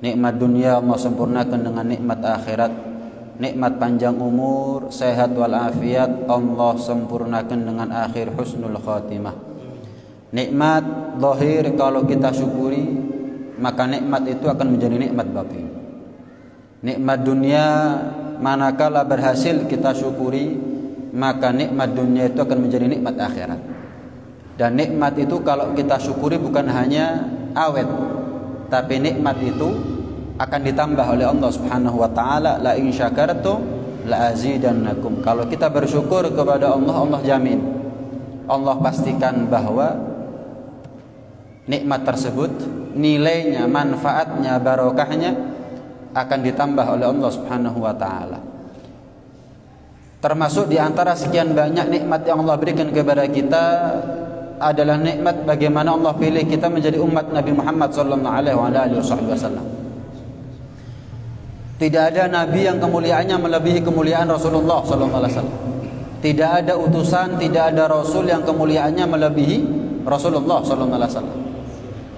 Nikmat dunia Allah sempurnakan dengan nikmat akhirat. Nikmat panjang umur, sehat walafiat Allah sempurnakan dengan akhir husnul khatimah. Nikmat zahir kalau kita syukuri, maka nikmat itu akan menjadi nikmat batin. Nikmat dunia manakala berhasil kita syukuri, maka nikmat dunia itu akan menjadi nikmat akhirat. Dan nikmat itu kalau kita syukuri bukan hanya awet, tapi nikmat itu akan ditambah oleh Allah Subhanahu wa taala. La in syakartum la azidannakum. Kalau kita bersyukur kepada Allah, Allah jamin, Allah pastikan bahwa nikmat tersebut, nilainya, manfaatnya, barokahnya akan ditambah oleh Allah Subhanahu wa taala. Termasuk di antara sekian banyak nikmat yang Allah berikan kepada kita adalah nikmat bagaimana Allah pilih kita menjadi umat Nabi Muhammad sallallahu alaihi wasallam. Tidak ada nabi yang kemuliaannya melebihi kemuliaan Rasulullah sallallahu alaihi wasallam. Tidak ada utusan, tidak ada rasul yang kemuliaannya melebihi Rasulullah sallallahu alaihi wasallam.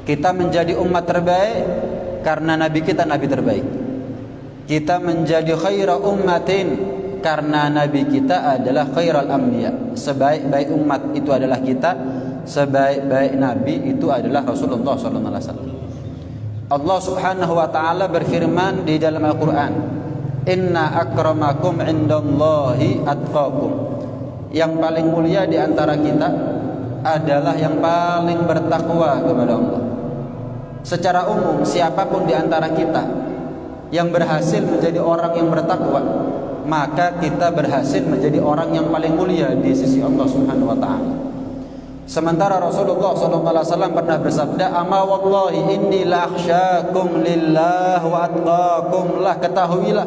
Kita menjadi umat terbaik karena nabi kita nabi terbaik. Kita menjadi khaira ummatin karena nabi kita adalah khairal anbiya. Sebaik-baik umat itu adalah kita, sebaik-baik nabi itu adalah Rasulullah sallallahu alaihi wasallam. Allah Subhanahu wa taala berfirman di dalam Al-Qur'an, "Inna akramakum indallahi atqakum." Yang paling mulia di antara kita adalah yang paling bertakwa kepada Allah. Secara umum, siapapun di antara kita yang berhasil menjadi orang yang bertakwa, maka kita berhasil menjadi orang yang paling mulia di sisi Allah Subhanahu wa taala. Sementara Rasulullah SAW pernah bersabda, "Ama wallahi inni la akhsyakum lillah wa atqakum lah." Ketahuilah,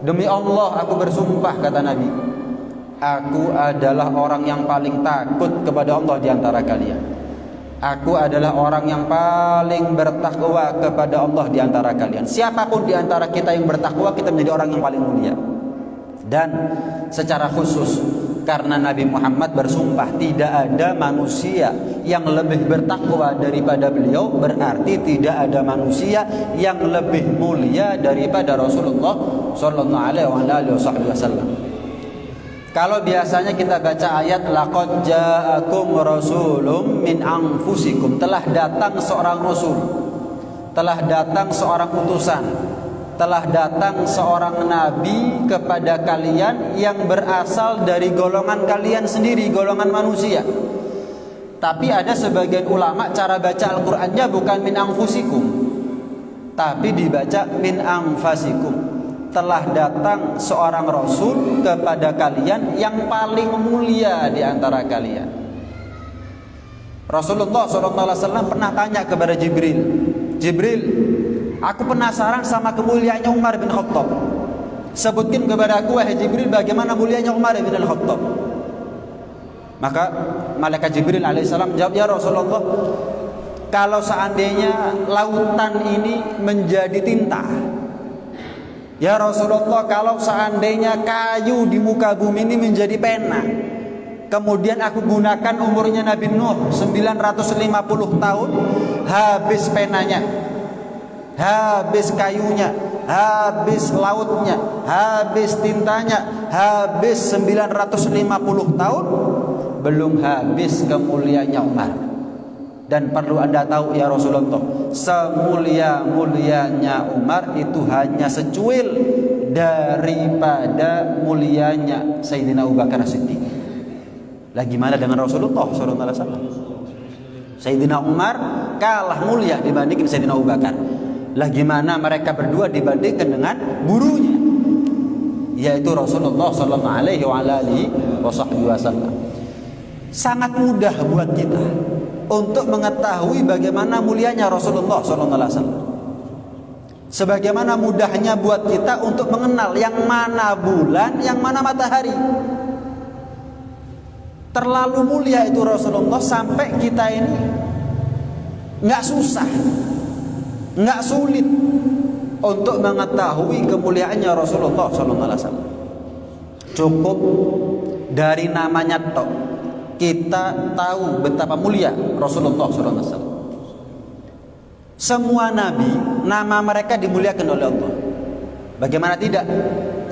demi Allah aku bersumpah, kata Nabi, aku adalah orang yang paling takut kepada Allah di antara kalian. Aku adalah orang yang paling bertakwa kepada Allah di antara kalian. Siapapun di antara kita yang bertakwa, kita menjadi orang yang paling mulia. Dan secara khusus karena Nabi Muhammad bersumpah tidak ada manusia yang lebih bertakwa daripada beliau, berarti tidak ada manusia yang lebih mulia daripada Rasulullah sallallahu alaihi wasallam. Kalau biasanya kita baca ayat laqad ja'akum rasulun min anfusikum, telah datang seorang rasul, telah datang seorang utusan, telah datang seorang nabi kepada kalian yang berasal dari golongan kalian sendiri, golongan manusia. Tapi ada sebagian ulama cara baca Al-Qur'annya bukan min anfusikum, tapi dibaca min anfasikum. Telah datang seorang rasul kepada kalian yang paling mulia di antara kalian. Rasulullah SAW pernah tanya kepada Jibril, "Jibril, aku penasaran sama kemuliaannya Umar bin Khattab. Sebutkan kepada aku, wahai Jibril, bagaimana mulianya Umar bin Khattab." Maka malaikat Jibril alaihissalam jawab, "Ya Rasulullah, kalau seandainya lautan ini menjadi tinta, ya Rasulullah, kalau seandainya kayu di muka bumi ini menjadi pena, kemudian aku gunakan umurnya Nabi Nuh 950 tahun, habis penanya, habis kayunya, habis lautnya, habis tintanya, habis 950 tahun, belum habis kemuliaannya Umar. Dan perlu Anda tahu ya Rasulullah, semulia-mulianya Umar itu hanya secuil daripada mulianya Sayyidina Abu Bakar As-Siddiq." Lah gimana dengan Rasulullah SAW? Sayyidina Umar kalah mulia dibandingkan Sayyidina Abu Bakar. Lah gimana mereka berdua dibandingkan dengan gurunya, yaitu Rasulullah SAW. Sangat mudah buat kita untuk mengetahui bagaimana mulianya Rasulullah SAW. Sebagaimana mudahnya buat kita untuk mengenal yang mana bulan, yang mana matahari. Terlalu mulia itu Rasulullah sampai kita ini nggak susah, nggak sulit untuk mengetahui kemuliaannya Rasulullah SAW. Cukup dari namanya tok kita tahu betapa mulia Rasulullah SAW. Semua nabi, nama mereka dimuliakan oleh Allah. Bagaimana tidak?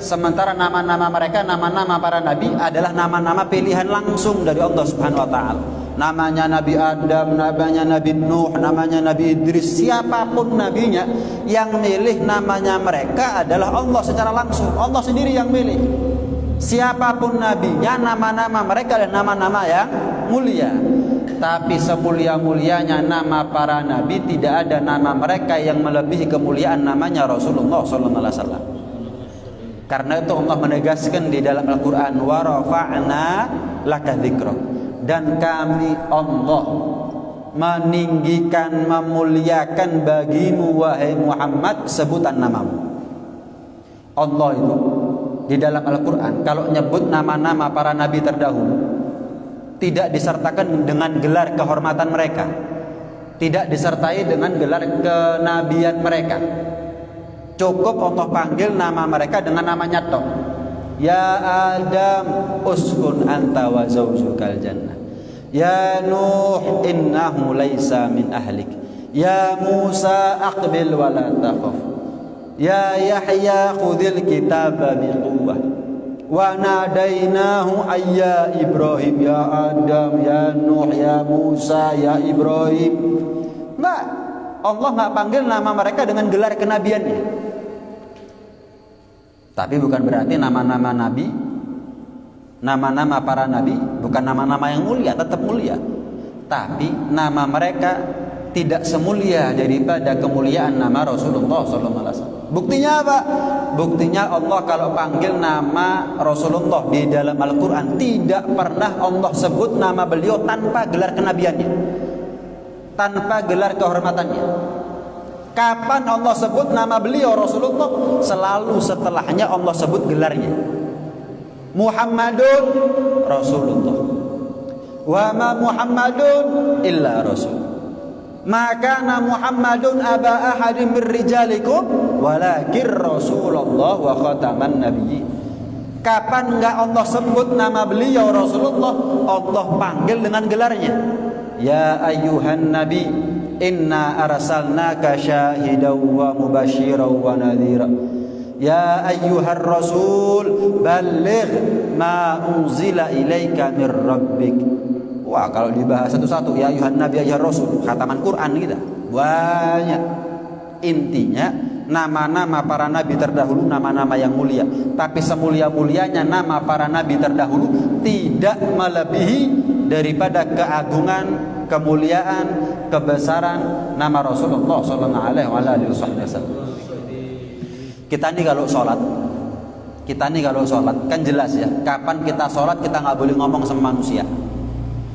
Sementara nama-nama mereka, nama-nama para nabi adalah nama-nama pilihan langsung dari Allah Subhanahu wa taala. Namanya Nabi Adam, namanya Nabi Nuh, namanya Nabi Idris, siapapun nabinya, yang milih namanya mereka adalah Allah secara langsung. Allah sendiri yang milih. Siapapun nabinya, nama-nama mereka adalah nama-nama yang mulia. Tapi semulia-mulianya nama para nabi, tidak ada nama mereka yang melebihi kemuliaan namanya Rasulullah sallallahu alaihi wasallam. Karena itu Allah menegaskan di dalam Al-Qur'an, wa rafa'na laka dzikra, dan kami Allah meninggikan, memuliakan bagimu wahai Muhammad sebutan namamu. Allah itu di dalam Al-Qur'an kalau nyebut nama-nama para nabi terdahulu tidak disertakan dengan gelar kehormatan mereka, tidak disertai dengan gelar kenabian mereka. Cukup Allah panggil nama mereka dengan namanya tok. Ya Adam uskun anta wa zawjukal jannah. Ya Nuh innahu laisa min ahlik. Ya Musa aqbil wa la takhaf. Ya Yahya khudhil kitaba biquwwah. Wa nadainahu ayya Ibrahim. Ya Adam, ya Nuh, ya Musa, ya Ibrahim. Enggak, Allah enggak panggil nama mereka dengan gelar kenabiannya. Tapi bukan berarti nama-nama nabi, nama-nama para nabi bukan nama-nama yang mulia, tetap mulia. Tapi nama mereka tidak semulia daripada kemuliaan nama Rasulullah SAW. Buktinya apa? Buktinya Allah kalau panggil nama Rasulullah di dalam Al-Quran, tidak pernah Allah sebut nama beliau tanpa gelar kenabiannya, tanpa gelar kehormatannya. Kapan Allah sebut nama beliau Rasulullah? Selalu setelahnya Allah sebut gelarnya. Muhammadun Rasulullah. Wa ma Muhammadun illa Rasul. Maka Muhammadun aba ahadin min rijalikum walakin Rasulullah wa khataman nabiyyin. Kapan enggak Allah sebut nama beliau Rasulullah? Allah panggil dengan gelarnya. Ya ayyuhan nabi inna arsalnaka syahidan wa mubasyiran wa nadhira. Ya ayyuhar rasul balligh ma unzila ilaika mir rabbik. Wah, kalau dibahas satu-satu, ya ayyuhan nabi, ya rasul, khataman Quran kita banyak. Intinya nama-nama para nabi terdahulu nama-nama yang mulia, tapi semulia-mulianya nama para nabi terdahulu tidak melebihi daripada keagungan, kemuliaan, kebesaran nama Rasulullah sallallahu alaihi wasallam. Kita nih kalau sholat kan jelas ya, kapan kita sholat kita nggak boleh ngomong sama manusia.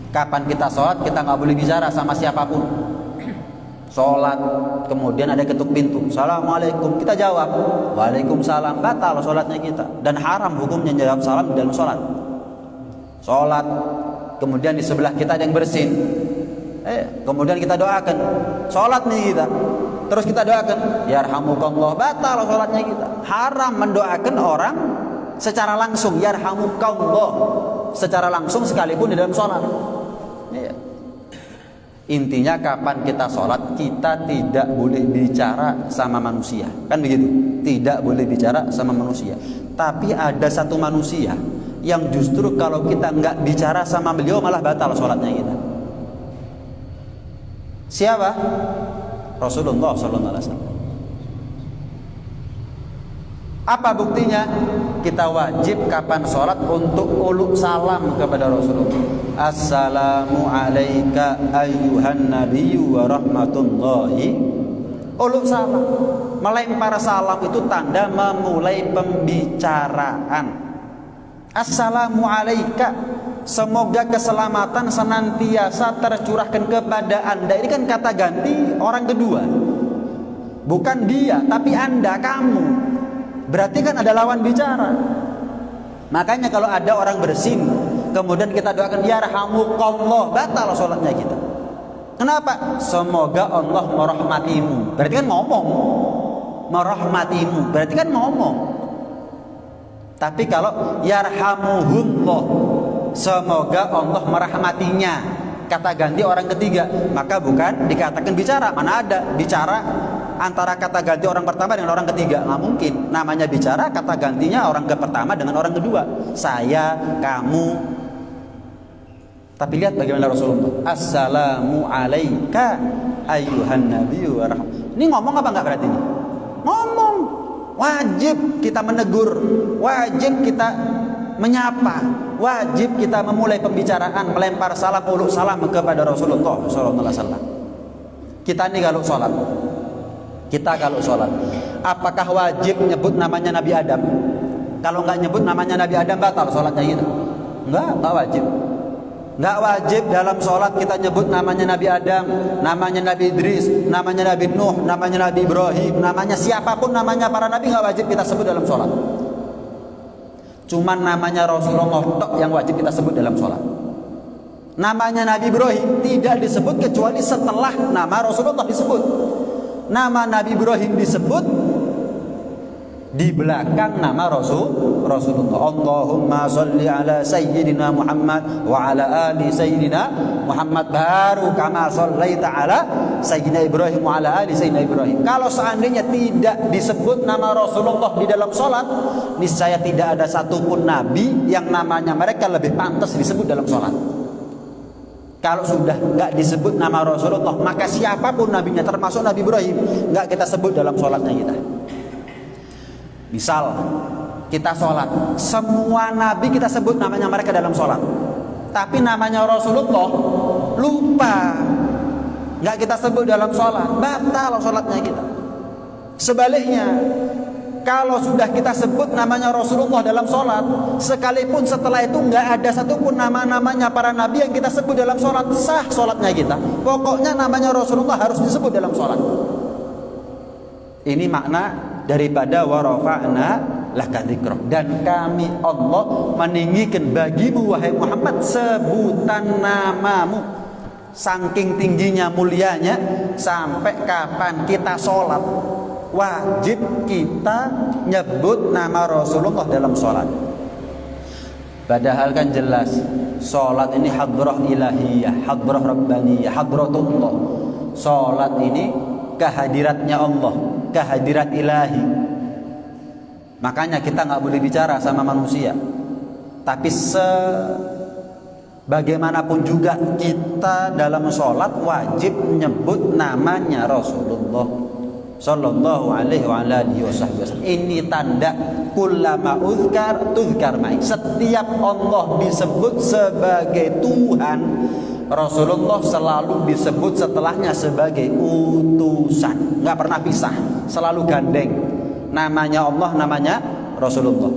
Kapan kita sholat kita nggak boleh bicara sama siapapun. Sholat kemudian ada ketuk pintu, assalamualaikum, kita jawab waalaikumsalam, batal sholatnya kita, dan haram hukumnya jawab salam dalam sholat. Sholat kemudian di sebelah kita ada yang bersin, kemudian kita doakan, sholat nih kita, terus kita doakan yarhamukallah, batal sholatnya kita. Haram mendoakan orang secara langsung, yarhamukallah secara langsung sekalipun di dalam sholat. Intinya kapan kita sholat kita tidak boleh bicara sama manusia, kan begitu, tidak boleh bicara sama manusia. Tapi ada satu manusia yang justru kalau kita nggak bicara sama beliau malah batal sholatnya kita. Siapa? Rasulullah SAW. Apa buktinya? Kita wajib kapan sholat untuk uluk salam kepada Rasulullah. Assalamu alayka ayyuhan nabiyyu wa rahmatullahi. Uluk salam, melempar salam itu tanda memulai pembicaraan. Assalamu alayka, semoga keselamatan senantiasa tercurahkan kepada anda. Ini kan kata ganti orang kedua, bukan dia tapi anda, kamu. Berarti kan ada lawan bicara. Makanya kalau ada orang bersin kemudian kita doakan yarhamukallah, batal sholatnya kita. Kenapa? Semoga Allah merahmatimu. Berarti kan ngomong. Merahmatimu berarti kan ngomong. Tapi kalau yarhamuhullah, semoga Allah merahmatinya, kata ganti orang ketiga, maka bukan dikatakan bicara. Mana ada bicara antara kata ganti orang pertama dengan orang ketiga? Nggak mungkin. Namanya bicara, kata gantinya orang pertama dengan orang kedua. Saya, kamu. Tapi lihat bagaimana Rasulullah. Assalamu alayka ayyuhan nabiyyu wa rahmatullahi. Ini ngomong apa enggak berarti ini? Ngomong. Wajib kita menegur, wajib kita menyapa, wajib kita memulai pembicaraan, melempar salam, uluk salam kepada Rasulullah SAW. Kita ini kalau sholat, apakah wajib nyebut namanya Nabi Adam? Kalau nggak nyebut namanya Nabi Adam, batal sholatnya kita? Nggak wajib. Nggak wajib dalam sholat kita nyebut namanya Nabi Adam, namanya Nabi Idris, namanya Nabi Nuh, namanya Nabi Ibrahim, namanya siapapun, namanya para nabi nggak wajib kita sebut dalam sholat. Cuman namanya Rasulullah tok yang wajib kita sebut dalam sholat. Namanya Nabi Ibrahim tidak disebut kecuali setelah nama Rasulullah disebut. Nama Nabi Ibrahim disebut di belakang nama Rasulullah. Allahumma sholli ala sayyidina Muhammad wa ala ali sayyidina Muhammad, baru kama shallaita ala sayyidina Ibrahim wa ala ali sayyidina Ibrahim. Kalau seandainya tidak disebut nama Rasulullah di dalam sholat, niscaya tidak ada satupun nabi yang namanya mereka lebih pantas disebut dalam sholat. Kalau sudah nggak disebut nama Rasulullah, maka siapapun nabinya, termasuk Nabi Ibrahim, nggak kita sebut dalam sholatnya kita. Misal kita sholat, semua nabi kita sebut namanya mereka dalam sholat, tapi namanya Rasulullah lupa, nggak kita sebut dalam sholat, batal sholatnya kita. Sebaliknya, kalau sudah kita sebut namanya Rasulullah dalam sholat, sekalipun setelah itu nggak ada satupun nama-namanya para nabi yang kita sebut dalam sholat, sah sholatnya kita. Pokoknya namanya Rasulullah harus disebut dalam sholat. Ini makna daripada wa rafa'na laka dzikrak, dan kami Allah meninggikan bagimu wahai Muhammad sebutan namamu. Saking tingginya mulianya, sampai kapan kita sholat wajib kita nyebut nama Rasulullah dalam sholat. Padahal kan jelas sholat ini hadrah ilahiyah, hadrah rabbaniyah, hadratullah. Sholat ini kehadiratnya Allah, kehadirat ilahi. Makanya kita nggak boleh bicara sama manusia. Tapi bagaimanapun juga kita dalam sholat wajib menyebut namanya Rasulullah Sallallahu alaihi wa alihi wasallam. Ini tanda kullama uzkar tuzkar ma'i. Setiap Allah disebut sebagai Tuhan, Rasulullah selalu disebut setelahnya sebagai utusan. Nggak pernah pisah, selalu gandeng. Namanya Allah, namanya Rasulullah.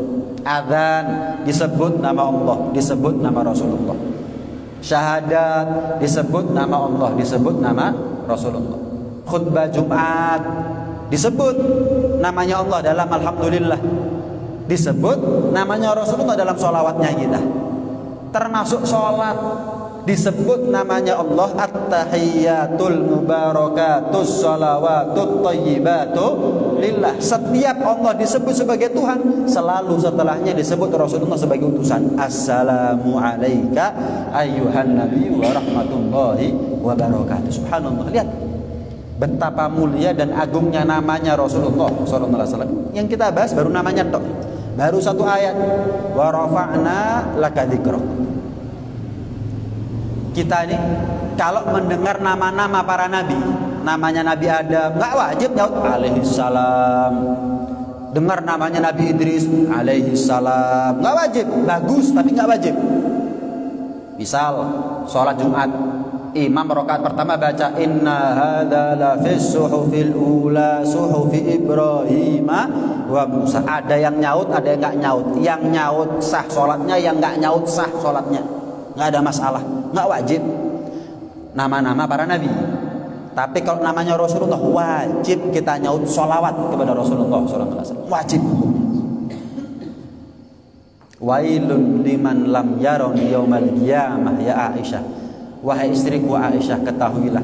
Adzan disebut nama Allah, disebut nama Rasulullah. Syahadat disebut nama Allah, disebut nama Rasulullah. Khutbah Jumat disebut namanya Allah dalam alhamdulillah, disebut namanya Rasulullah dalam sholawatnya kita. Termasuk sholat disebut namanya Allah, at-tahiyyatul mubarakatus sholawatut thayyibatu lillah. Setiap Allah disebut sebagai Tuhan, selalu setelahnya disebut Rasulullah sebagai utusan. Assalamu alayka ayyuhan nabiyyu wa rahmatullahi wa barakatuh. Subhanallah. Lihat betapa mulia dan agungnya namanya Rasulullah SAW. Yang kita bahas baru namanya tok, baru satu ayat, wa rafa'na laka dzikrak. Kita ini kalau mendengar nama-nama para nabi, namanya Nabi Adam, nggak wajib nyaut alaihi salam. Dengar namanya Nabi Idris alaihi salam, nggak wajib. Bagus tapi nggak wajib. Misal sholat Jumat, imam rakaat pertama baca inna hadza la fis suhufil ula suhufi Ibrahim wa Musa. Ada yang nyaut, ada yang nggak nyaut. Yang nyaut sah sholatnya, yang nggak nyaut sah sholatnya, nggak ada masalah, nggak wajib nama-nama para nabi. Tapi kalau namanya Rasulullah, wajib kita nyaut sholawat kepada Rasulullah SAW, wajib. Wailun liman lam yaroni yaumal qiyamah ya Aisyah. Wahai istriku Aisyah, ketahuilah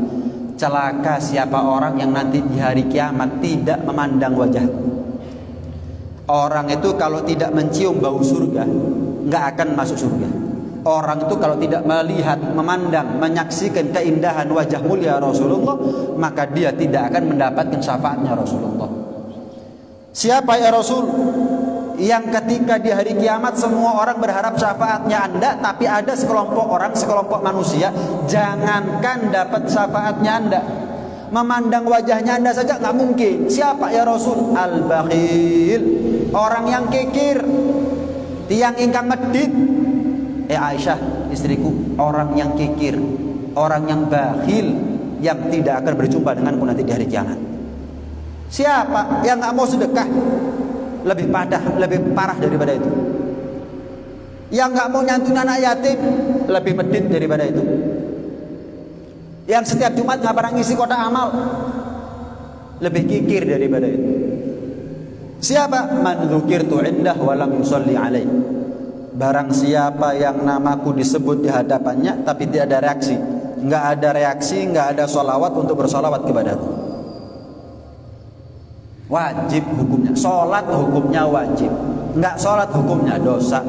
celaka siapa orang yang nanti di hari kiamat tidak memandang wajahku. Orang itu kalau tidak mencium bau surga, nggak akan masuk surga. Orang itu kalau tidak melihat, memandang, menyaksikan keindahan wajah mulia Rasulullah, maka dia tidak akan mendapatkan syafaatnya Rasulullah. Siapa ya Rasul? Yang ketika di hari kiamat semua orang berharap syafaatnya Anda, tapi ada sekelompok orang, sekelompok manusia, jangankan dapat syafaatnya Anda, memandang wajahnya Anda saja nggak mungkin. Siapa ya Rasul? Al-bakhil, orang yang kikir, tiang ingkang medit. Aisyah istriku, orang yang kikir, orang yang bakhil, yang tidak akan berjumpa denganku nanti di hari kiamat. Siapa yang nggak mau sedekah? Lebih parah daripada itu. Yang nggak mau nyantun anak yatim, lebih medit daripada itu. Yang setiap Jumat nggak pernah ngisi kotak amal, lebih kikir daripada itu. Siapa? Man dzukirtu indah wa lam yusalli alaih. Barang siapa yang namaku disebut di hadapannya tapi tidak ada reaksi, nggak ada reaksi, nggak ada sholawat untuk bersolawat kepadaku. Wajib hukumnya, sholat hukumnya wajib, nggak sholat hukumnya dosa.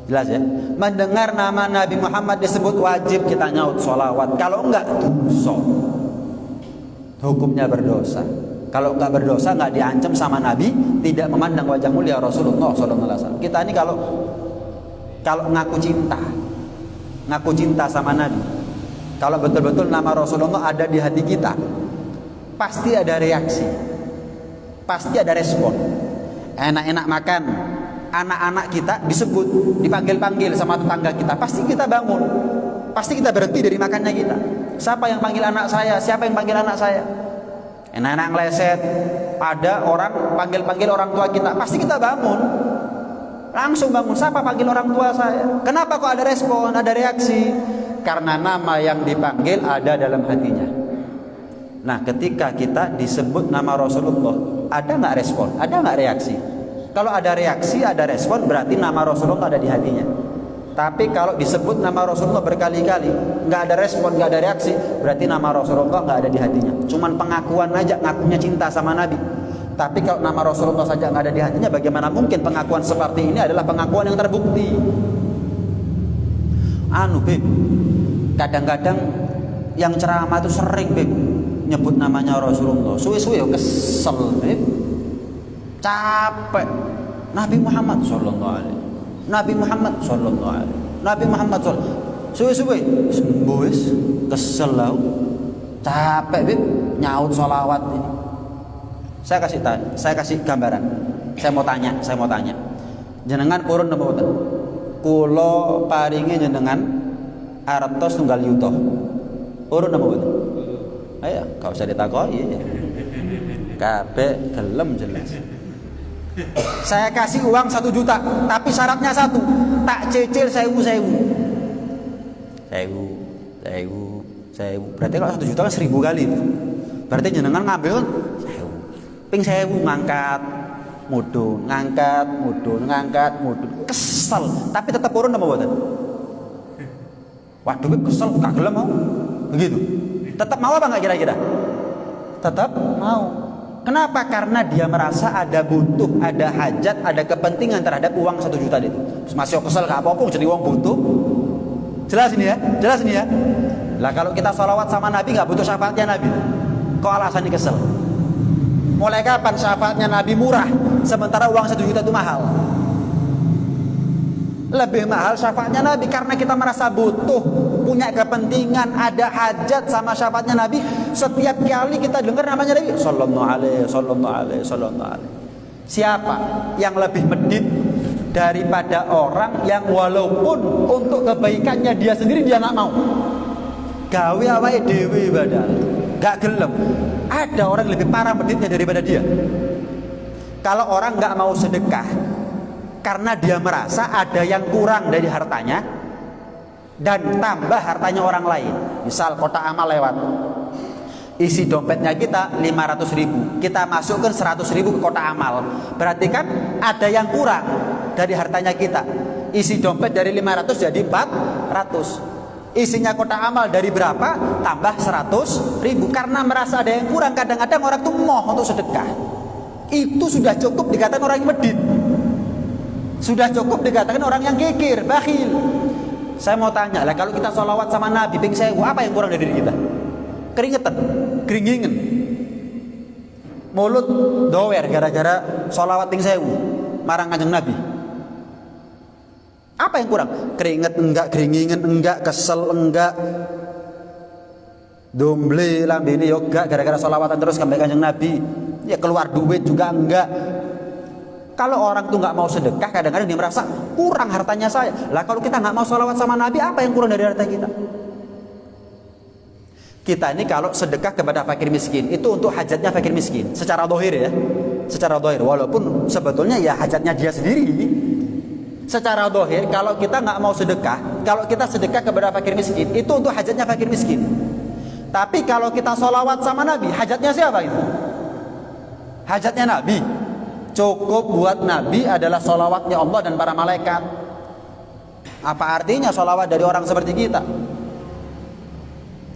Jelas ya? Mendengar nama Nabi Muhammad disebut wajib kita nyaut sholawat, kalau enggak dosa, hukumnya berdosa. Kalau enggak berdosa nggak diancam sama Nabi tidak memandang wajah mulia Rasulullah SAW. Kita ini kalau ngaku cinta sama Nabi, kalau betul-betul nama Rasulullah ada di hati kita, pasti ada reaksi, pasti ada respon. Enak-enak makan, anak-anak kita disebut, dipanggil-panggil sama tetangga kita, pasti kita bangun, pasti kita berhenti dari makannya kita. Siapa yang panggil anak saya? Siapa yang panggil anak saya? Enak-enak ngeleset, ada orang panggil-panggil orang tua kita, pasti kita bangun, langsung bangun. Siapa panggil orang tua saya? Kenapa kok ada respon, ada reaksi? Karena nama yang dipanggil ada dalam hatinya. Nah, ketika kita disebut nama Rasulullah, ada nggak respon? Ada nggak reaksi? Kalau ada reaksi, ada respon, berarti nama Rasulullah ada di hatinya. Tapi kalau disebut nama Rasulullah berkali-kali, nggak ada respon, nggak ada reaksi, berarti nama Rasulullah nggak ada di hatinya. Cuman pengakuan aja, ngakunya cinta sama Nabi. Tapi kalau nama Rasulullah saja nggak ada di hatinya, bagaimana mungkin pengakuan seperti ini adalah pengakuan yang terbukti? Beb, kadang-kadang yang ceramah itu sering, Beb, nyebut namanya Rasulullah. Suwe-suwe kesel, Beb. Capek. Nabi Muhammad sallallahu alaihi, Nabi Muhammad sallallahu alaihi, Nabi Muhammad sallallahu. Suwe-suwe sembuh wis, kesel lah. Capek, Beb, nyaut sholawat ini. Saya kasih gambaran. Saya mau tanya. Jenengan purun napa mboten? Kula paringi jenengan artos tunggal yuta. Purun napa mboten? Ayo, gak usah ditakoki. Kabeh gelem jelas. Saya kasih uang 1 juta, tapi syaratnya satu, tak cicil 1000. Berarti kalau 1 juta kan 1000 kali. Berarti jenengan ngambil 1000. Ping 1000 ngangkat, mudun, kesel, tapi tetap urun apa mboten? Waduh, kesel, gak gelem mau. Begitu. Tetap mau apa enggak kira-kira? Tetap mau. Kenapa? Karena dia merasa ada butuh, ada hajat, ada kepentingan terhadap uang 1 juta itu. Masih kesel gak apa-apa jadi uang butuh. Jelas ini ya. Lah kalau kita sholawat sama Nabi gak butuh syafaatnya Nabi, kok alasannya kesel? Mulai kapan syafaatnya Nabi murah sementara uang 1 juta itu mahal? Lebih mahal syafaatnya Nabi karena kita merasa butuh, punya kepentingan, ada hajat sama syafaatnya Nabi. Setiap kali kita dengar namanya Nabi sallallahu alaihi. Siapa yang lebih medit daripada orang yang walaupun untuk kebaikannya dia sendiri dia nggak mau, gawe awake dhewe badal gak gelem. Ada orang lebih parah meditnya daripada dia. Kalau orang nggak mau sedekah karena dia merasa ada yang kurang dari hartanya dan tambah hartanya orang lain. Misal kotak amal lewat, isi dompetnya kita 500.000, kita masukkan 100.000 ke kotak amal, berarti kan ada yang kurang dari hartanya kita. Isi dompet dari 500 jadi 400, isinya kotak amal dari berapa tambah 100.000. Karena merasa ada yang kurang, kadang-kadang orang tuh moh untuk sedekah. Itu sudah cukup dikatakan orang yang medit. Sudah cukup dikatakan orang yang kikir, bakhil. Saya mau tanya lah, kalau kita sholawat sama Nabi ping 1000, apa yang kurang dari diri kita? Keringetan, keringingen, mulut dower gara-gara sholawat ping 1000 marang Kanjeng Nabi. Apa yang kurang? Keringet enggak, keringingen enggak, kesel enggak, domble lambene yo enggak gara-gara sholawatan terus sampai Kanjeng Nabi. Ya keluar duit juga enggak. Kalau orang tuh nggak mau sedekah, kadang-kadang dia merasa kurang hartanya saya. Lah kalau kita nggak mau sholawat sama Nabi, apa yang kurang dari harta kita? Kita ini kalau sedekah kepada fakir miskin, itu untuk hajatnya fakir miskin. Secara dohir ya, secara dohir. Walaupun sebetulnya ya hajatnya dia sendiri. Secara dohir, kalau kita nggak mau sedekah, kalau kita sedekah kepada fakir miskin, itu untuk hajatnya fakir miskin. Tapi kalau kita sholawat sama Nabi, hajatnya siapa itu? Hajatnya Nabi. Cukup buat Nabi adalah sholawatnya Allah dan para malaikat. Apa artinya sholawat dari orang seperti kita?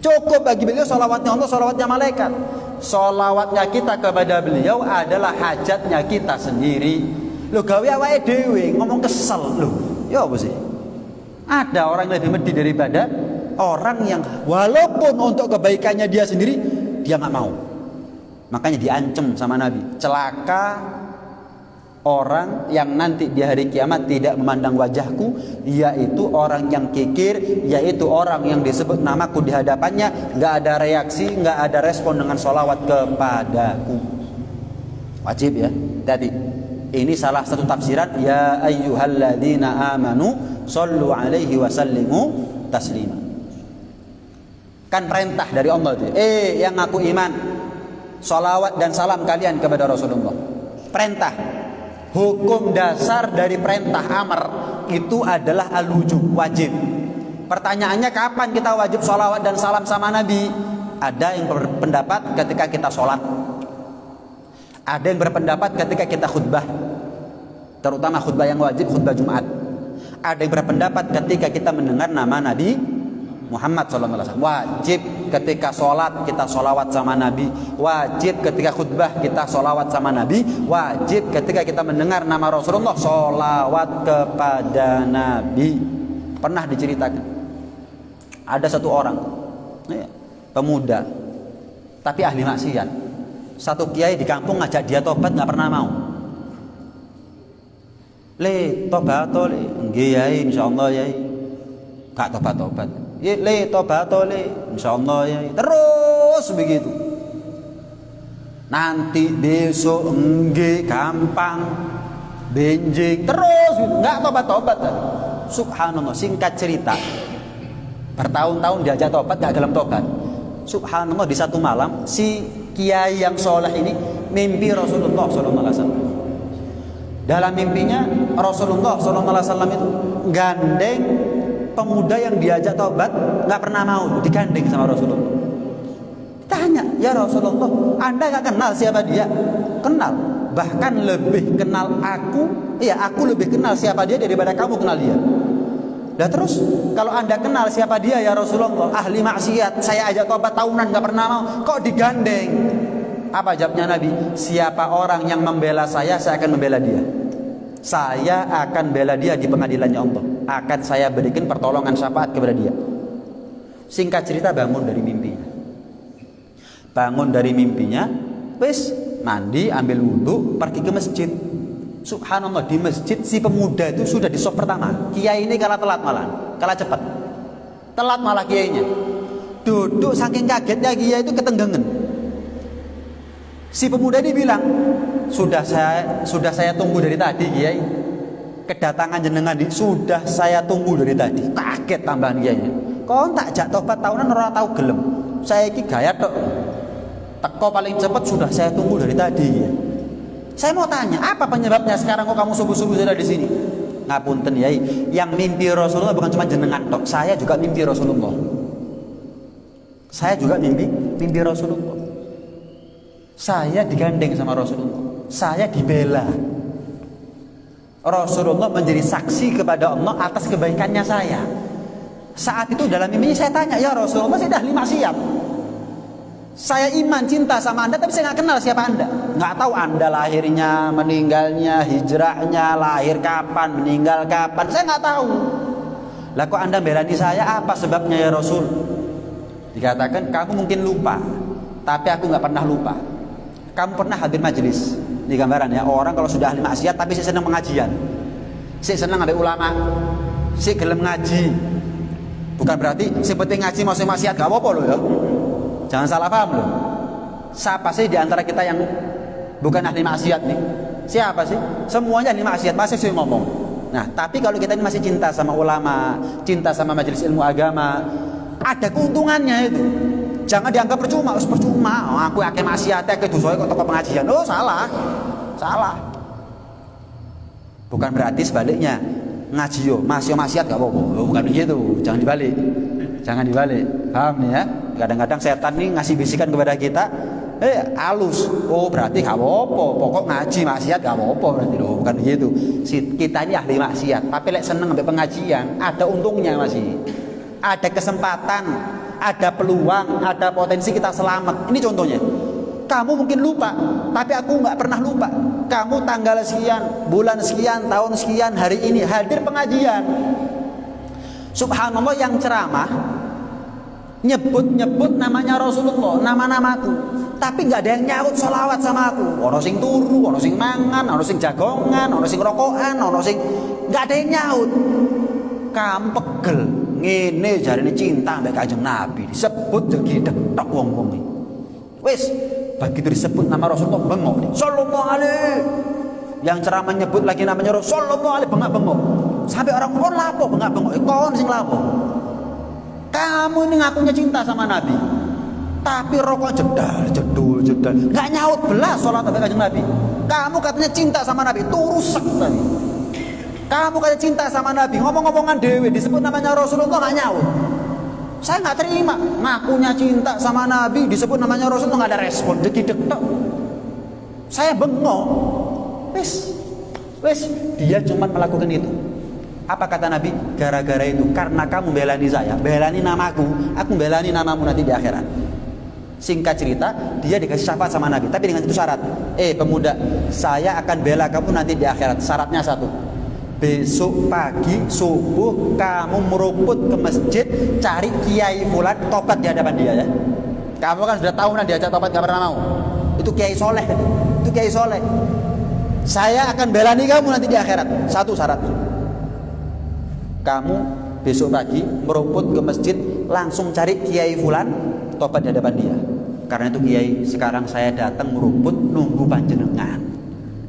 Cukup bagi beliau sholawatnya Allah, sholawatnya malaikat. Sholawatnya kita kepada beliau adalah hajatnya kita sendiri. Loh gawe awake dhewe ngomong kesel loh. Ya apa sih? Ada orang yang lebih medhi daripada orang yang walaupun untuk kebaikannya dia sendiri dia nggak mau. Makanya diancam sama Nabi, celaka orang yang nanti di hari kiamat tidak memandang wajahku, yaitu orang yang kikir, yaitu orang yang disebut namaku di hadapannya, nggak ada reaksi, nggak ada respon dengan sholawat kepadaku. Wajib ya, jadi ini salah satu tafsiran ya ayyuhalladzina amanu shollu alaihi wasallimu taslima. Kan perintah dari Allah itu. Yang ngaku iman, sholawat dan salam kalian kepada Rasulullah. Perintah. Hukum dasar dari perintah amar itu adalah al-wujub, wajib. Pertanyaannya kapan kita wajib sholawat dan salam sama Nabi? Ada yang berpendapat ketika kita sholat, ada yang berpendapat ketika kita khutbah, terutama khutbah yang wajib, khutbah Jumat. Ada yang berpendapat ketika kita mendengar nama Nabi Muhammad SAW. Wajib ketika sholat kita sholawat sama Nabi. Wajib ketika khutbah kita sholawat sama Nabi. Wajib ketika kita mendengar nama Rasulullah sholawat kepada Nabi. Pernah diceritakan ada satu orang pemuda tapi ahli maksiat. Satu kiai di kampung ngajak dia tobat, nggak pernah mau. Le tobat le, nggih yai insyaallah yai. Gak tobat-tobat. Le tobat le insyaallah ya. Terus begitu. Nanti besok enggak gampang. Benjing terus enggak tobat-tobat. Subhanallah, singkat cerita. Bertahun-tahun diajak tobat enggak gelem tobat. Subhanallah, di satu malam si kiai yang soleh ini mimpi Rasulullah sallallahu alaihi wasallam. Dalam mimpinya Rasulullah sallallahu alaihi wasallam itu gandeng pemuda yang diajak tobat, nggak pernah mau, digandeng sama Rasulullah. Tanya, ya Rasulullah, Anda nggak kenal siapa dia? Kenal, bahkan lebih kenal aku. Iya, aku lebih kenal siapa dia daripada kamu kenal dia. Dan terus, kalau Anda kenal siapa dia ya Rasulullah, ahli maksiat, saya ajak tobat tahunan nggak pernah mau, kok digandeng? Apa jawabnya Nabi? Siapa orang yang membela saya akan membela dia. Saya akan bela dia di pengadilannya Allah. Akan saya berikan pertolongan syafaat kepada dia. Singkat cerita bangun dari mimpinya. Bangun dari mimpinya, wis mandi, ambil wudhu, pergi ke masjid. Subhanallah, di masjid si pemuda itu sudah di saf pertama. Kiai ini kalah telat malah, kalah cepat. Telat malah kiainya. Duduk saking kagetnya kiai itu ketenggengen. Si pemuda ini bilang, sudah saya tunggu dari tadi kiai. Kedatangan jenengan ini sudah saya tunggu dari tadi. Kaget tambahan kiainya. Kau tak jak tobat tahunan ora tahu gelem. Saya iki gaya tok. Teko paling cepat sudah saya tunggu dari tadi ya. Saya mau tanya, apa penyebabnya sekarang kok kamu subuh-subuh sudah di sini? Ngapunten yai, yang mimpi Rasulullah bukan cuma jenengan tok, saya juga mimpi Rasulullah. Saya juga mimpi Rasulullah. Saya digandeng sama Rasulullah. Saya dibela. Rasulullah menjadi saksi kepada Allah atas kebaikannya saya. Saat itu dalam mimpi saya tanya, ya Rasulullah, saya dah ahli maksiat. Saya iman, cinta sama Anda, tapi saya nggak kenal siapa Anda. Nggak tahu Anda lahirnya, meninggalnya, hijrahnya, lahir kapan, meninggal kapan. Saya nggak tahu. Lah kok Anda belani saya? Apa sebabnya ya Rasul? Dikatakan kamu mungkin lupa, tapi aku nggak pernah lupa. Kamu pernah hadir majelis. Ini gambaran ya, orang kalau sudah ahli maksiat tapi saya senang pengajian, saya senang ada ulama, saya gelem ngaji. Bukan berarti seperti ngaji masuk maksiat gak apa-apa loh ya. Jangan salah paham loh. Siapa sih di antara kita yang bukan ahli maksiat nih? Siapa sih? Semuanya ahli maksiat, masih sih ngomong. Nah, tapi kalau kita ini masih cinta sama ulama, cinta sama majelis ilmu agama, ada keuntungannya itu. Jangan dianggap percuma, percuma. Oh, aku akeh maksiat, akeh dosa kok toko pengajian. Oh, salah. Salah. Bukan berarti sebaliknya. Ngaji yo, masih maksiat gak apa-apa. Oh, bukan begitu. Jangan dibalik. Jangan dibalik. Paham nih ya? Kadang-kadang setan nih ngasih bisikan kepada kita, halus. Oh, berarti gak apa-apa. Pokok ngaji maksiat gak apa-apa berarti. Loh, bukan begitu. Kita ini ahli maksiat, tapi lek seneng sampai pengajian, ada untungnya masih. Ada kesempatan, ada peluang, ada potensi kita selamat. Ini contohnya. Kamu mungkin lupa, tapi aku nggak pernah lupa. Kamu tanggal sekian, bulan sekian, tahun sekian, hari ini hadir pengajian. Subhanallah, yang ceramah nyebut-nyebut namanya Rasulullah, nama-namaku, tapi nggak ada yang nyaut sholawat sama aku. Ono sing turu, ono sing mangan, ono sing jagongan, ono sing rokokan, ono sing nggak ada yang nyaut. Kamu pegel, ngene jarine cinta mbek Kanjeng Nabi, disebut jadi detok wong-wong iki. Wis, begitu disebut nama Rasulullah bengok. Sallallahu alaihi. Yang ceramah nyebut lagi namanya Rasulullah sallallahu alaihi, bengak-bengok. Sampai orang kon lapo bengak-bengok, kon sing lapo. Kamu ini ngakunya cinta sama Nabi, tapi rokok jedul. Enggak nyaut belas salat sampai Kanjeng Nabi. Kamu katanya cinta sama Nabi, turusek tadi. Kamu katanya cinta sama Nabi, ngomong-ngomongan dewe disebut namanya Rasulullah enggak nyaut. Saya nggak terima, ngakunya cinta sama Nabi disebut namanya Rasul nggak ada respon, jadi detok. Saya bengok, wes, dia cuma melakukan itu. Apa kata Nabi? Gara-gara itu, karena kamu belani saya, belani namaku, aku belani namamu nanti di akhirat. Singkat cerita, dia dikasih syafaat sama Nabi, tapi dengan itu syarat. Pemuda, saya akan bela kamu nanti di akhirat. Syaratnya satu. Besok pagi subuh kamu meruput ke masjid, cari Kiai Fulan, tobat di hadapan dia ya. Kamu kan sudah tahu nanti diajak tobat gak pernah mau. Itu Kiai Soleh, itu Kiai Soleh. Saya akan belani kamu nanti di akhirat. Satu syarat. Kamu besok pagi meruput ke masjid, langsung cari Kiai Fulan, tobat di hadapan dia. Karena itu Kiai, sekarang saya datang meruput nunggu panjenengan.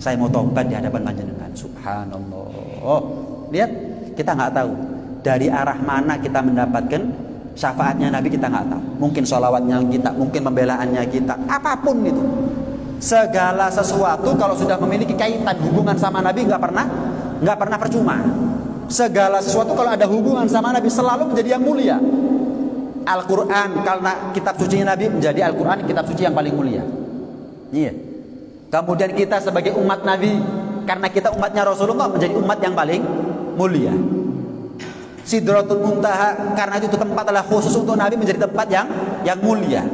Saya mau tobat di hadapan panjenengan. Subhanallah. Lihat, kita nggak tahu dari arah mana kita mendapatkan syafaatnya Nabi, kita nggak tahu. Mungkin sholawatnya kita, mungkin pembelaannya kita, apapun itu. Segala sesuatu kalau sudah memiliki kaitan hubungan sama Nabi nggak pernah percuma. Segala sesuatu kalau ada hubungan sama Nabi selalu menjadi yang mulia. Al-Quran, karena kitab suci Nabi, menjadi Al-Quran kitab suci yang paling mulia. Iya. Kemudian kita sebagai umat Nabi, karena kita umatnya Rasulullah, menjadi umat yang paling mulia. Sidratul Muntaha, karena itu tempat adalah khusus untuk Nabi, menjadi tempat yang mulia.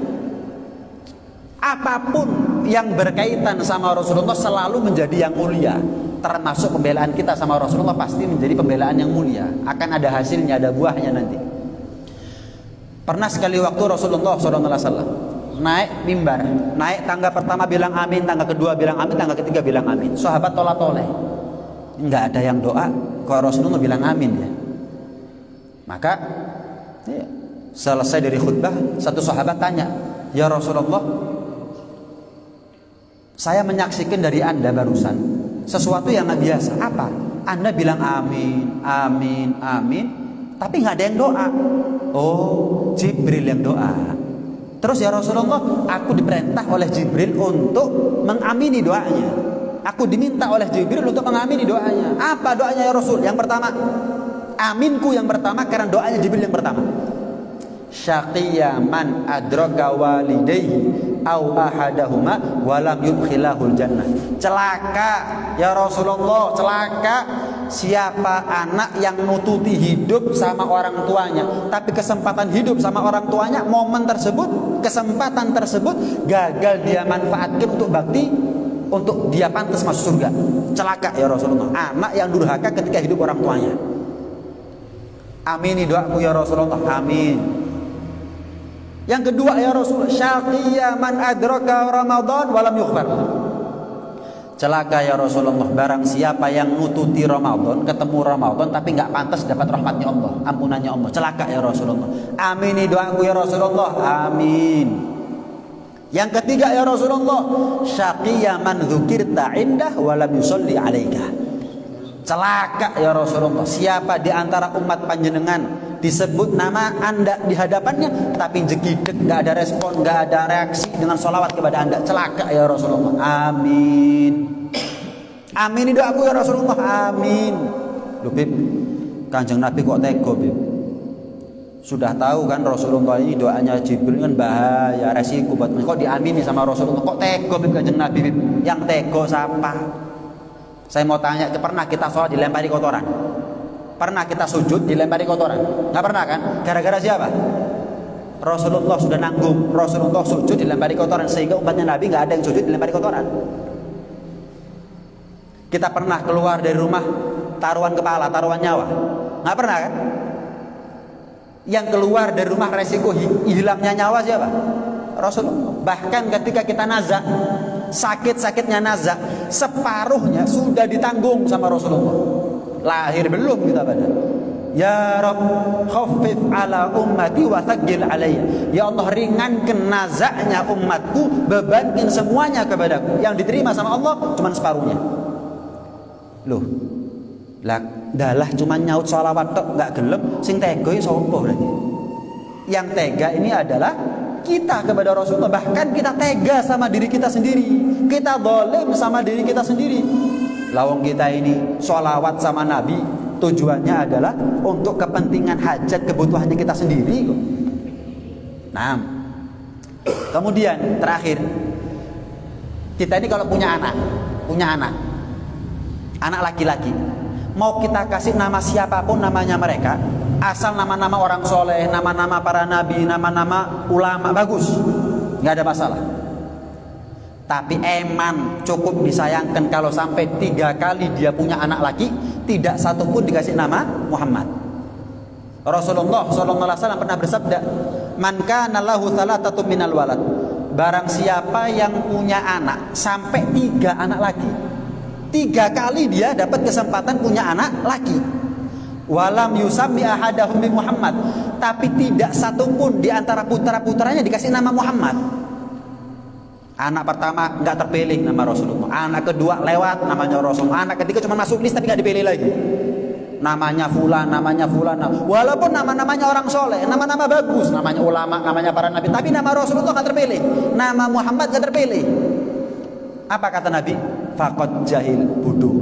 Apapun yang berkaitan sama Rasulullah selalu menjadi yang mulia. Termasuk pembelaan kita sama Rasulullah pasti menjadi pembelaan yang mulia. Akan ada hasilnya, ada buahnya nanti. Pernah sekali waktu Rasulullah SAW naik mimbar, naik tangga pertama bilang amin, tangga kedua bilang amin, tangga ketiga bilang amin. Sahabat tolak-toleh, nggak ada yang doa, kok Rasulullah bilang amin ya. Maka selesai dari khutbah, satu sahabat tanya, ya Rasulullah, saya menyaksikan dari Anda barusan sesuatu yang nggak biasa. Apa? Anda bilang amin, amin, amin, tapi nggak ada yang doa. Oh, Jibril yang doa. Terus ya Rasulullah, aku diperintah oleh Jibril untuk mengamini doanya. Aku diminta oleh Jibril untuk mengamini doanya. Apa doanya ya Rasul? Yang pertama, aminku yang pertama karena doanya Jibril yang pertama. Syaqiyya man adraka walidayhi au ahadahuma wa lam yudkhilahul jannah. Celaka ya Rasulullah, celaka siapa anak yang nututi hidup sama orang tuanya, tapi kesempatan hidup sama orang tuanya, momen tersebut, kesempatan tersebut gagal dia manfaatkan untuk bakti, untuk dia pantas masuk surga. Celaka ya Rasulullah, anak yang durhaka ketika hidup orang tuanya. Amini doaku ya Rasulullah, amin. Yang kedua ya Rasulullah, syaqiyya man adraka Ramadan walam yughfar. Celaka ya Rasulullah, barang siapa yang nututi Ramadan, ketemu Ramadan tapi nggak pantas dapat rahmatnya Allah, ampunannya Allah. Celaka ya Rasulullah. Amini doaku ya Rasulullah, amin. Yang ketiga ya Rasulullah, syaqiyya man dzukirta indah walam yusolli alaika. Celaka ya Rasulullah, siapa di antara umat panjenengan disebut nama anda di hadapannya tapi jegidek, gak ada respon, gak ada reaksi dengan sholawat kepada anda. Celaka ya Rasulullah, amin. Amin doaku ya Rasulullah, amin. Loh Bib, Kanjeng Nabi kok tega Bib? Sudah tahu kan Rasulullah ini doanya Jibril kan bahaya, resiko buat mereka. Kok diamini sama Rasulullah? Kok tega Bib Kanjeng Nabi Bib? Yang tega siapa? Saya mau tanya, pernah kita sholat dilempari kotoran? Pernah kita sujud dilempari kotoran? Nggak pernah kan? Gara-gara siapa? Rasulullah sudah nanggung. Rasulullah sujud dilempari kotoran, sehingga umatnya Nabi nggak ada yang sujud dilempari kotoran. Kita pernah keluar dari rumah taruhan kepala, taruhan nyawa? Nggak pernah kan? Yang keluar dari rumah resiko hilangnya nyawa siapa? Rasulullah. Bahkan ketika kita nazak, sakit-sakitnya nazak, separuhnya sudah ditanggung sama Rasulullah. Lahir belum kita pada. Ya Rabb, khaffif ala ummati wa thaqqil alayya. Ya Allah, ringankan nazaknya umatku, bebankan semuanya kepadaku. Yang diterima sama Allah cuma separuhnya. Loh, lah dalah cuma nyaut sholawat tok enggak gelem, sing tega sapa berarti? Yang tega ini adalah kita kepada Rasulullah. Bahkan kita tega sama diri kita sendiri, kita zalim sama diri kita sendiri. Lawang kita ini sholawat sama Nabi tujuannya adalah untuk kepentingan hajat kebutuhannya kita sendiri. Nah, kemudian terakhir, kita ini kalau punya anak laki-laki, mau kita kasih nama siapapun namanya mereka, asal nama-nama orang soleh, nama-nama para nabi, nama-nama ulama, bagus, nggak ada masalah. Tapi eman cukup disayangkan kalau sampai 3 kali dia punya anak laki, tidak satu pun dikasih nama Muhammad. Rasulullah SAW pernah bersabda, man kana lahu thalathatu minal walad, barang siapa yang punya anak sampai 3 anak laki, 3 kali dia dapat kesempatan punya anak laki. Walam yusammi ahadahum bi Muhammad, tapi tidak satu pun di antara putra-putranya dikasih nama Muhammad. Anak pertama nggak terpilih nama Rasulullah, anak kedua lewat namanya Rasulullah, anak ketiga cuma masuk list tapi nggak dipilih lagi. Namanya fulan. Walaupun nama-namanya orang soleh, nama-nama bagus, namanya ulama, namanya para nabi, tapi nama Rasulullah nggak terpilih, nama Muhammad nggak terpilih. Apa kata Nabi? Faqad jahil, bodoh.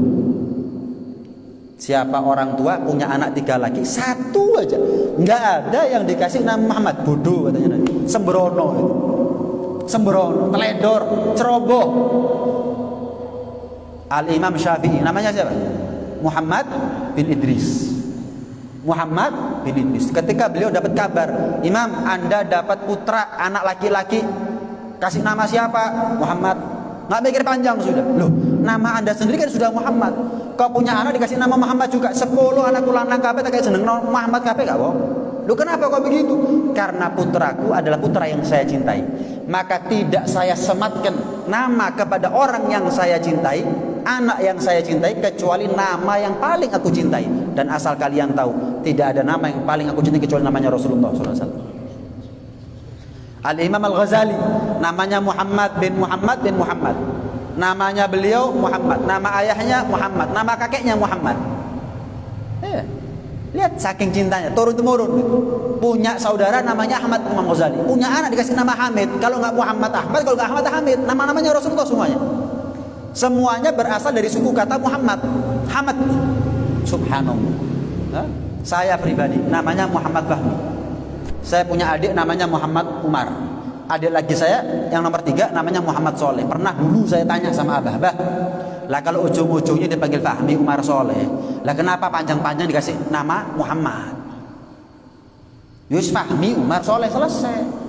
Siapa orang tua punya anak 3 laki, 1 aja nggak ada yang dikasih nama Muhammad, bodoh katanya Nabi. Sembrono, teledor, ceroboh. Al-Imam Syafi'i, namanya siapa? Muhammad bin Idris. Ketika beliau dapat kabar, Imam, Anda dapat putra anak laki-laki, kasih nama siapa? Muhammad. Nggak mikir panjang sudah. Loh, nama Anda sendiri kan sudah Muhammad. Kau punya anak dikasih nama Muhammad juga. 10 anak lanang kabeh tak kayak seneng Muhammad kabeh gak boh? Loh, kenapa kau begitu? Karena putraku adalah putra yang saya cintai. Maka tidak saya sematkan nama kepada orang yang saya cintai, anak yang saya cintai, kecuali nama yang paling aku cintai. Dan asal kalian tahu, tidak ada nama yang paling aku cintai kecuali namanya Rasulullah SAW. Al-Imam Al-Ghazali, namanya Muhammad bin Muhammad. Namanya beliau Muhammad, nama ayahnya Muhammad, nama kakeknya Muhammad. Lihat saking cintanya, turun-temurun. Punya saudara namanya Ahmad Imam Ghazali, punya anak dikasih nama Hamid. Kalau nggak Muhammad Ahmad, kalau nggak Ahmad Hamid. Nama-namanya Rasulullah semuanya. Semuanya berasal dari suku kata Muhammad, Hamad. Subhanallah. Saya pribadi namanya Muhammad Fahmi. Saya punya adik namanya Muhammad Umar. Adik lagi saya yang nomor 3 namanya Muhammad Soleh. Pernah dulu saya tanya sama Abah, Lah kalau ujung-ujungnya dipanggil Fahmi Umar Soleh, lah kenapa panjang-panjang dikasih nama Muhammad? Yus Fahmi Umar Soleh selesai.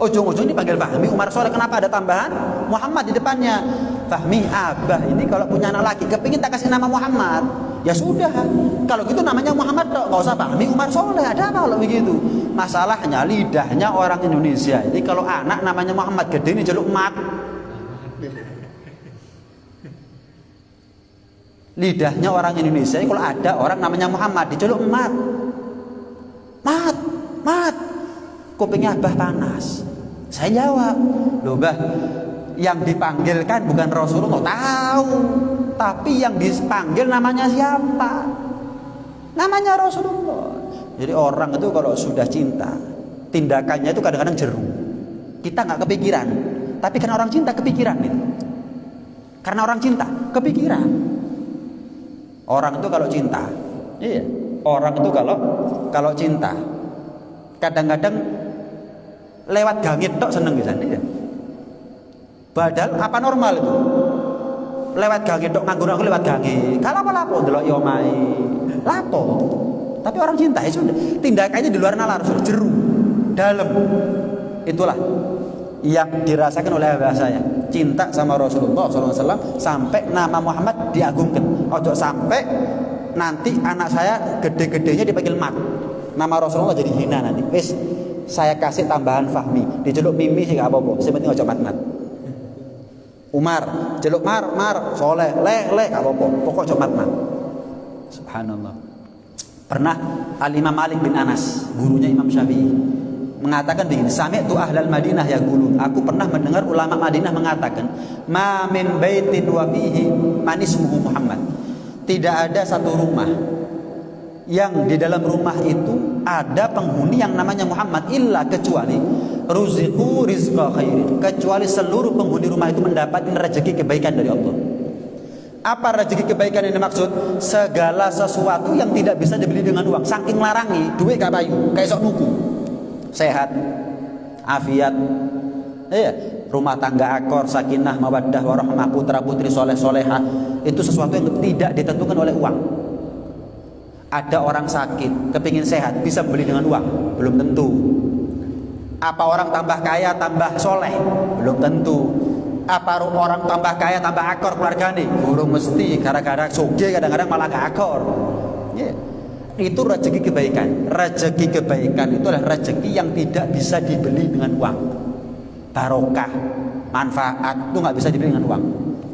Ujung-ujung dipanggil Fahmi Umar Soleh, kenapa ada tambahan Muhammad di depannya? Fahmi abah ini kalau punya anak laki kepingin tak kasih nama Muhammad, ya sudah. Kalau gitu namanya Muhammad dok, nggak usah Fahmi Umar Soleh. Ada apa kalau begitu? Masalahnya lidahnya orang Indonesia. Jadi kalau anak namanya Muhammad gede ini jaluk mat. Lidahnya orang Indonesia kalau ada orang namanya Muhammad diceluk mat. Mat. Kupingnya abah panas. Saya jawab, loh bah, yang dipanggilkan bukan Rasulullah, tahu, tapi yang dipanggil namanya siapa? Namanya Rasulullah. Jadi orang itu kalau sudah cinta, tindakannya itu kadang-kadang jeru. Kita nggak kepikiran, tapi karena orang cinta kepikiran itu. Karena orang cinta kepikiran. Orang itu kalau cinta, iya. Orang itu kalau cinta, kadang-kadang lewat gangit tok seneng bisa, iya. Padahal apa normal itu? Lewat gangit tok nganggur aku lewat gangit. Kalau apa lapo delok yo mai. Lapo. Tapi orang cinta ya sudah, tindakannya di luar nalar, jeru, dalam. Itulah yang dirasakan oleh saya. Cinta sama Rasulullah SAW sampai nama Muhammad diagungkan. Ojo sampai nanti anak saya gede-gedenya dipanggil mat. Nama Rasulullah jadi hina nanti. Wis saya kasih tambahan Fahmi, diceluk Mimi sih gak apa-apa. Sepenting ojo mat-mat. Umar, celuk Mar, Soleh, le gak apa-apa. Pokok ojo mat-mat. Subhanallah. Pernah Al-Imam Malik bin Anas, gurunya Imam Syafi'i, mengatakan begini, sami'tu ahlal Madinah yaqulun, aku pernah mendengar ulama Madinah mengatakan, ma min baitin wa fihi man ismuhu Muhammad. Tidak ada satu rumah yang di dalam rumah itu ada penghuni yang namanya Muhammad illa kecuali ruziqu rizqa khairin, kecuali seluruh penghuni rumah itu mendapatkan rezeki kebaikan dari Allah. Apa rezeki kebaikan ini maksud? Segala sesuatu yang tidak bisa dibeli dengan uang. Saking larangi, duit gak payu, kayak sok nuku. Sehat, afiat, rumah tangga akor, sakinah, mawaddah, warahmah, putra putri soleh soleha, itu sesuatu yang tidak ditentukan oleh uang. Ada orang sakit, kepingin sehat, bisa beli dengan uang, belum tentu. Apa orang tambah kaya, tambah soleh, belum tentu. Apa orang tambah kaya, tambah akor keluarganya, belum mesti. Gara-gara soge kadang-kadang malah gak akor. Itu rezeki kebaikan. Rezeki kebaikan itu adalah rezeki yang tidak bisa dibeli dengan uang. Barokah, manfaat itu nggak bisa dibeli dengan uang.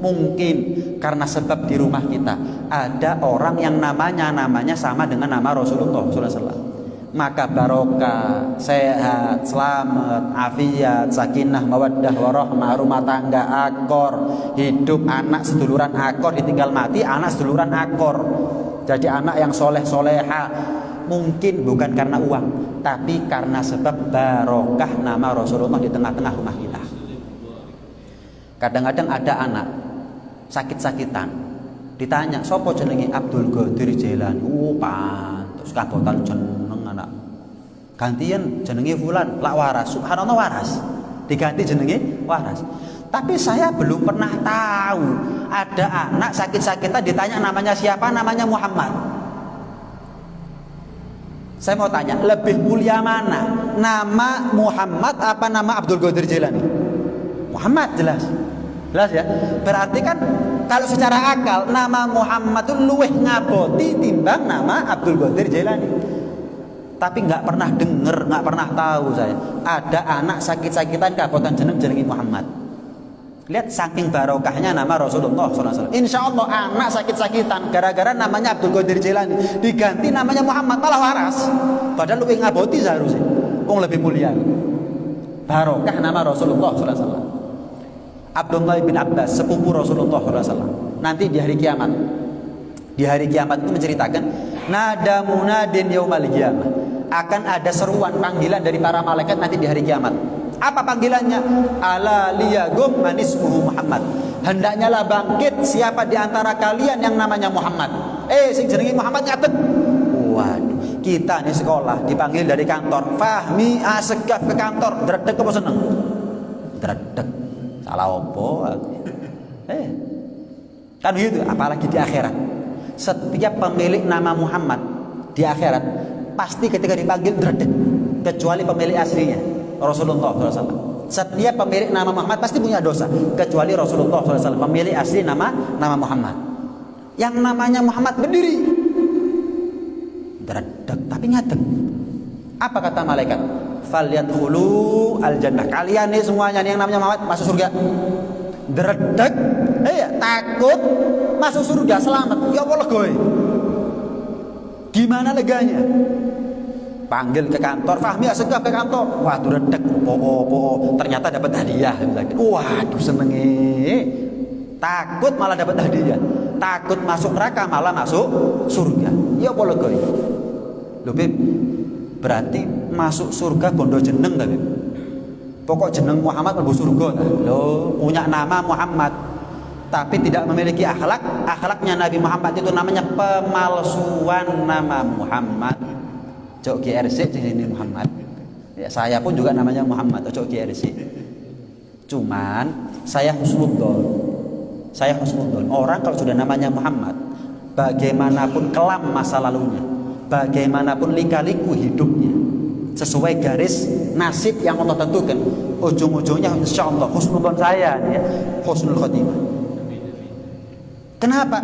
Mungkin karena sebab di rumah kita ada orang yang namanya sama dengan nama Rasulullah SAW. Maka barokah, sehat, selamat, afiat, sakinah, mawaddah, warahmah, rumah tangga akor, hidup anak seduluran akor, ditinggal mati anak seduluran akor. Jadi anak yang soleh soleha, mungkin bukan karena uang, tapi karena sebab barokah nama Rasulullah di tengah-tengah rumah kita. Kadang-kadang ada anak sakit-sakitan, ditanya, sopo jenenge Abdul Qadir Jailani? Pantes kabotan jeneng anak. Gantian jenenge fulan, lak waras. Subhanallah waras. Diganti jenenge waras. Tapi saya belum pernah tahu ada anak sakit-sakitan ditanya namanya siapa, namanya Muhammad. Saya mau tanya, lebih mulia mana? Nama Muhammad apa nama Abdul Qadir Jailani? Muhammad jelas. Jelas ya? Berarti kan kalau secara akal nama Muhammad itu luweh ngaboti timbang nama Abdul Qadir Jailani. Tapi nggak pernah dengar, nggak pernah tahu saya ada anak sakit-sakitan kabotan jenengi Muhammad. Lihat saking barokahnya nama Rasulullah SAW. Insya Allah anak sakit-sakitan gara-gara namanya Abdul Qadir Jailani diganti namanya Muhammad malah waras. Padahal lebih ngaboti seharusnya. Wong lebih mulia. Barokah nama Rasulullah SAW. Abdullah bin Abbas sepupu Rasulullah SAW. Nanti di hari kiamat, di hari kiamat itu menceritakan nada munadin yaumal qiyamah, akan ada seruan panggilan dari para malaikat nanti di hari kiamat. Apa panggilannya? Ala liyagum manismuhu Muhammad. Hendaknya lah bangkit siapa di antara kalian yang namanya Muhammad. Sing jenenge Muhammad nyatet. Waduh, kita nih sekolah dipanggil dari kantor. Fahmi asegaf ke kantor, dredeg apa seneng? Dredeg. Salah opo? Kan begitu, apalagi di akhirat. Setiap pemilik nama Muhammad di akhirat pasti ketika dipanggil dredeg, kecuali pemilik aslinya Rasulullah SAW. Setiap pemilik nama Muhammad pasti punya dosa, kecuali Rasulullah SAW, pemilik asli nama Muhammad. Yang namanya Muhammad berdiri dredeg tapi ngadeg. Apa kata malaikat? Falyadkhulu al-jannah. Kalian nih semuanya nih yang namanya Muhammad masuk surga. Dredeg, takut masuk surga, selamat. Ya Allah goy. Gimana leganya? Panggil ke kantor, Fahmi asegaf ke kantor. Wah, dredeg, ternyata dapat hadiah. Waduh, senenge. Takut malah dapat hadiah. Takut masuk neraka malah masuk surga. Ya Allah goy. Loh, Bib, berarti masuk surga bondo jeneng ta, Bib? Pokok jeneng Muhammad mlebu surga. Loh, punya nama Muhammad tapi tidak memiliki akhlak. Akhlaknya Nabi Muhammad itu namanya pemalsuan nama Muhammad. Cok GRC ini Muhammad. Ya, saya pun juga namanya Muhammad, cok GRC. Cuman saya husnudzon. Orang kalau sudah namanya Muhammad, bagaimanapun kelam masa lalunya, bagaimanapun lika-liku hidupnya, sesuai garis nasib yang Allah tentukan, ujung-ujungnya insyaallah husnudzon saya ya, husnul khotimah. Kenapa?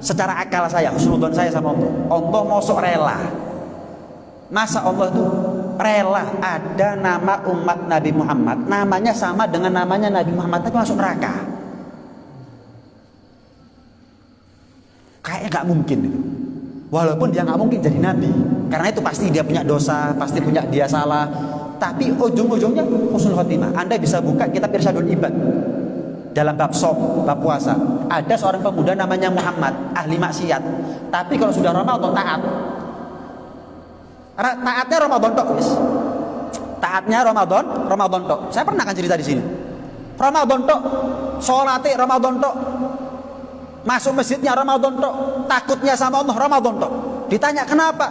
Secara akal saya, husnudzon saya sama Allah. Allah mosok rela. Masa Allah itu rela ada nama umat Nabi Muhammad, namanya sama dengan namanya Nabi Muhammad tapi masuk neraka? Kayaknya nggak mungkin itu. Walaupun dia nggak mungkin jadi nabi, karena itu pasti dia punya dosa, pasti punya dia salah. Tapi ujung-ujungnya husnul khotimah. Anda bisa buka kitab Irsyadul Ibad dalam bab som, bab puasa. Ada seorang pemuda namanya Muhammad, ahli maksiat. Tapi kalau sudah Ramadan taat. Taatnya Ramadan tok, wis. Taatnya Ramadan tok. Saya pernah kan cerita di sini. Ramadan tok, salate Ramadan tok. Masuk masjidnya Ramadan tok, takutnya sama Allah Ramadan tok. Ditanya kenapa?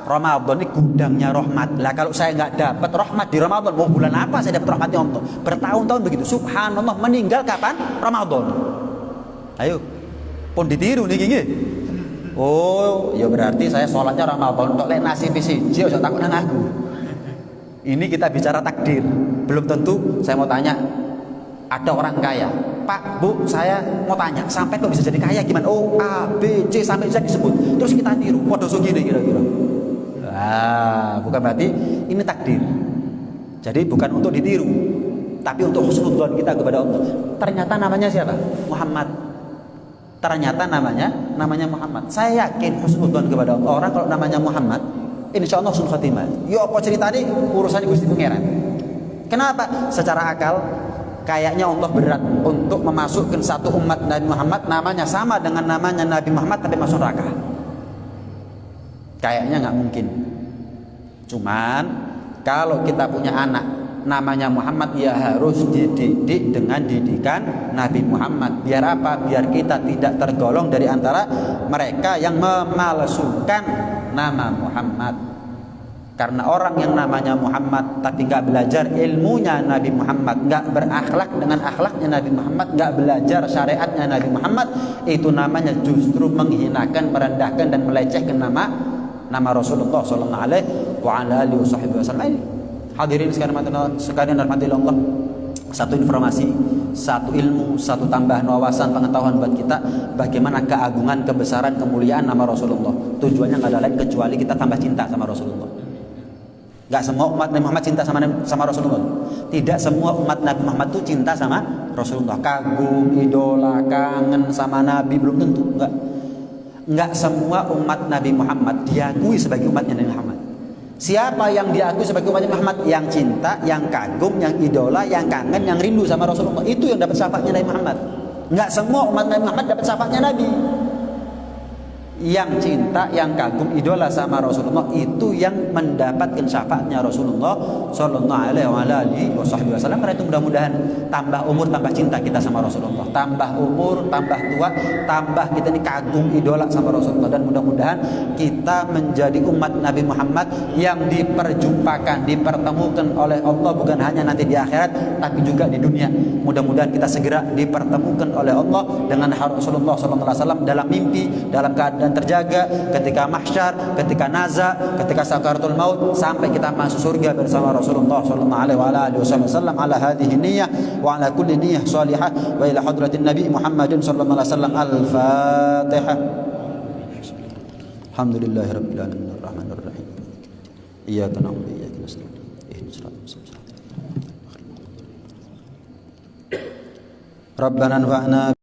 Ramadan ini gudangnya rahmat. Lah kalau saya nggak dapat rahmat di Ramadan, mau bulan apa saya dapat rahmatnya Allah? Bertahun-tahun begitu. Subhanallah, meninggal kapan? Ramadan. Ayo, pun ditiru nih gini. Oh, ya berarti saya sholatnya Ramadan tok. Lek nasib siji aja takut nang aku. Ini kita bicara takdir. Belum tentu saya mau tanya. Ada orang kaya, Pak, Bu, saya mau tanya, sampai kok bisa jadi kaya gimana? Oh, A, B, C sampai Z disebut. Terus kita tiru, waduh gini kira-kira. Bukan berarti ini takdir. Jadi bukan untuk ditiru, tapi untuk husnudzon kita kepada Allah. Ternyata namanya siapa? Muhammad. Ternyata namanya Muhammad. Saya yakin husnudzon kepada Allah. Orang kalau namanya Muhammad, insya Allah husnul khotimah. Yo apa ceritanya urusannya Gusti Pangeran. Kenapa? Secara akal kayaknya Allah berat untuk memasukkan satu umat Nabi Muhammad namanya sama dengan namanya Nabi Muhammad tapi masuk neraka. Kayaknya nggak mungkin. Cuman kalau kita punya anak namanya Muhammad, ya harus dididik dengan didikan Nabi Muhammad. Biar apa? Biar kita tidak tergolong dari antara mereka yang memalsukan nama Muhammad. Karena orang yang namanya Muhammad tapi nggak belajar ilmunya Nabi Muhammad, nggak berakhlak dengan akhlaknya Nabi Muhammad, nggak belajar syariatnya Nabi Muhammad, itu namanya justru menghinakan, merendahkan dan melecehkan nama Rasulullah Sallallahu Alaihi Wasallam. Hadirin sekalian rahmati Allah. Satu informasi, satu ilmu, satu tambahan wawasan pengetahuan buat kita bagaimana keagungan, kebesaran, kemuliaan nama Rasulullah. Tujuannya nggak ada lain kecuali kita tambah cinta sama Rasulullah. Gak semua umat Nabi Muhammad cinta sama Rasulullah. Tidak semua umat Nabi Muhammad itu cinta sama Rasulullah. Kagum, idola, kangen sama Nabi, belum tentu. Enggak semua umat Nabi Muhammad diakui sebagai umatnya Nabi Muhammad. Siapa yang diakui sebagai umatnya Muhammad? Yang cinta, yang kagum, yang idola, yang kangen, yang rindu sama Rasulullah. Itu yang dapat syafaatnya Nabi Muhammad. Enggak semua umat Nabi Muhammad dapat syafaatnya Nabi. yang cinta, yang kagum, idola sama Rasulullah, itu yang mendapatkan syafaatnya Rasulullah Sallallahu Alaihi Wasallam. Karena itu mudah-mudahan tambah umur, tambah cinta kita sama Rasulullah, tambah umur, tambah tua, tambah kita ini kagum, idola sama Rasulullah, dan mudah-mudahan kita menjadi umat Nabi Muhammad yang diperjumpakan, dipertemukan oleh Allah bukan hanya nanti di akhirat, tapi juga di dunia. Mudah-mudahan kita segera dipertemukan oleh Allah dengan Rasulullah Sallallahu Alaihi Wasallam dalam mimpi, dalam keadaan terjaga, ketika mahsyar, ketika naza, ketika sakaratul maut, sampai kita masuk surga bersama Rasulullah sallallahu alaihi wasallam. Ala hadhihi niyyah wa ala kulli niyyah salihah wa ila hadratin nabi Muhammadin sallallahu alaihi wasallam. Al-Fatihah. Alhamdulillahirabbil alamin arrahmanir rahim. Iyyaka na'budu wa iyyaka nasta'in. Ihdinas siratal mustaqim. Rabbana anfa'na